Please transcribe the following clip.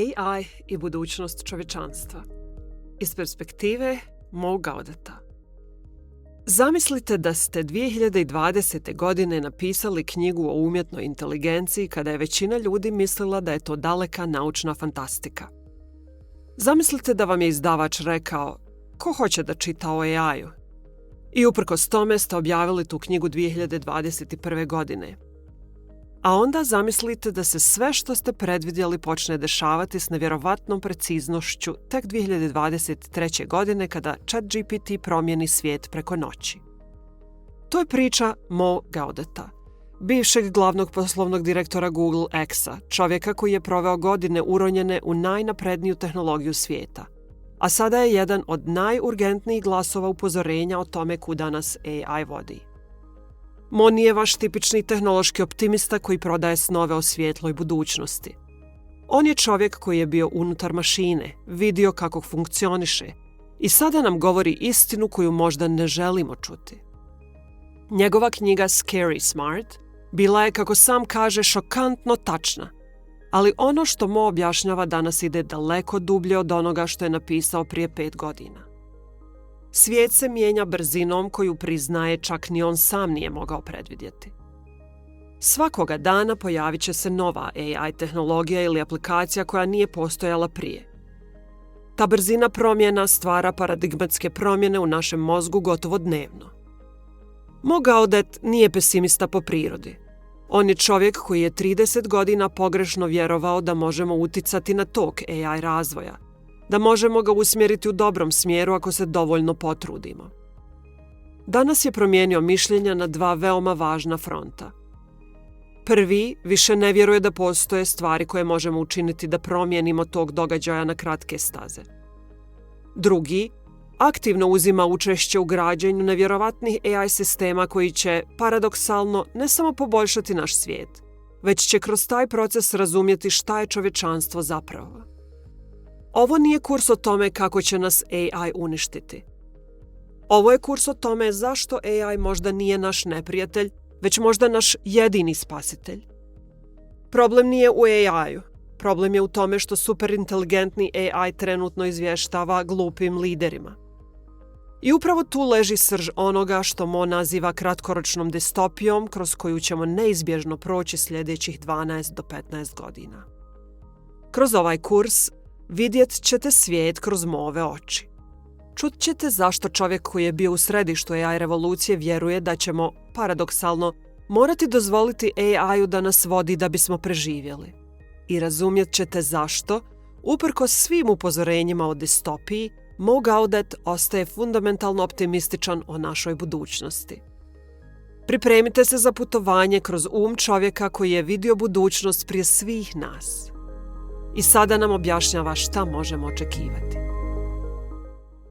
AI i budućnost čovječanstva. Iz perspektive Mo Gaudeta. Zamislite da ste 2020. godine napisali knjigu o umjetnoj inteligenciji kada je većina ljudi mislila da je to daleka naučna fantastika. Zamislite da vam je izdavač rekao: ko hoće da čita o AI-u? I uprkos tome ste objavili tu knjigu 2021. godine. A onda zamislite da se sve što ste predvidjeli počne dešavati s nevjerovatnom preciznošću tek 2023. godine kada ChatGPT promijeni svijet preko noći. To je priča Mo Gaudeta, bivšeg glavnog poslovnog direktora Google X-a, čovjeka koji je proveo godine uronjene u najnapredniju tehnologiju svijeta, a sada je jedan od najurgentnijih glasova upozorenja o tome kuda nas AI vodi. Mo nije vaš tipični tehnološki optimista koji prodaje snove o svijetloj budućnosti. On je čovjek koji je bio unutar mašine, vidio kako funkcioniše i sada nam govori istinu koju možda ne želimo čuti. Njegova knjiga Scary Smart bila je, kako sam kaže, šokantno tačna, ali ono što Mo objašnjava danas ide daleko dublje od onoga što je napisao prije 5 godina. Svijet se mijenja brzinom koju priznaje čak ni on sam nije mogao predvidjeti. Svakoga dana pojavit će se nova AI tehnologija ili aplikacija koja nije postojala prije. Ta brzina promjena stvara paradigmatske promjene u našem mozgu gotovo dnevno. Mo Gaudet nije pesimista po prirodi. On je čovjek koji je 30 godina pogrešno vjerovao da možemo uticati na tok AI razvoja, da možemo ga usmjeriti u dobrom smjeru ako se dovoljno potrudimo. Danas je promijenio mišljenja na 2 veoma važna fronta. Prvi, više ne vjeruje da postoje stvari koje možemo učiniti da promijenimo tog događaja na kratke staze. Drugi, aktivno uzima učešće u građenju nevjerovatnih AI sistema koji će, paradoksalno, ne samo poboljšati naš svijet, već će kroz taj proces razumjeti šta je čovječanstvo zapravo. Ovo nije kurs o tome kako će nas AI uništiti. Ovo je kurs o tome zašto AI možda nije naš neprijatelj, već možda naš jedini spasitelj. Problem nije u AI-u. Problem je u tome što superinteligentni AI trenutno izvještava glupim liderima. I upravo tu leži srž onoga što Mo naziva kratkoročnom distopijom kroz koju ćemo neizbježno proći sljedećih 12 do 15 godina. Kroz ovaj kurs vidjet ćete svijet kroz Moove oči. Čut ćete zašto čovjek koji je bio u središtu AI revolucije vjeruje da ćemo, paradoksalno, morati dozvoliti AI-u da nas vodi da bismo preživjeli. I razumjet ćete zašto, uprkos svim upozorenjima o distopiji, Mo Gaudet ostaje fundamentalno optimističan o našoj budućnosti. Pripremite se za putovanje kroz čovjeka koji je vidio budućnost prije svih nas. I sada nam objašnjava šta možemo očekivati.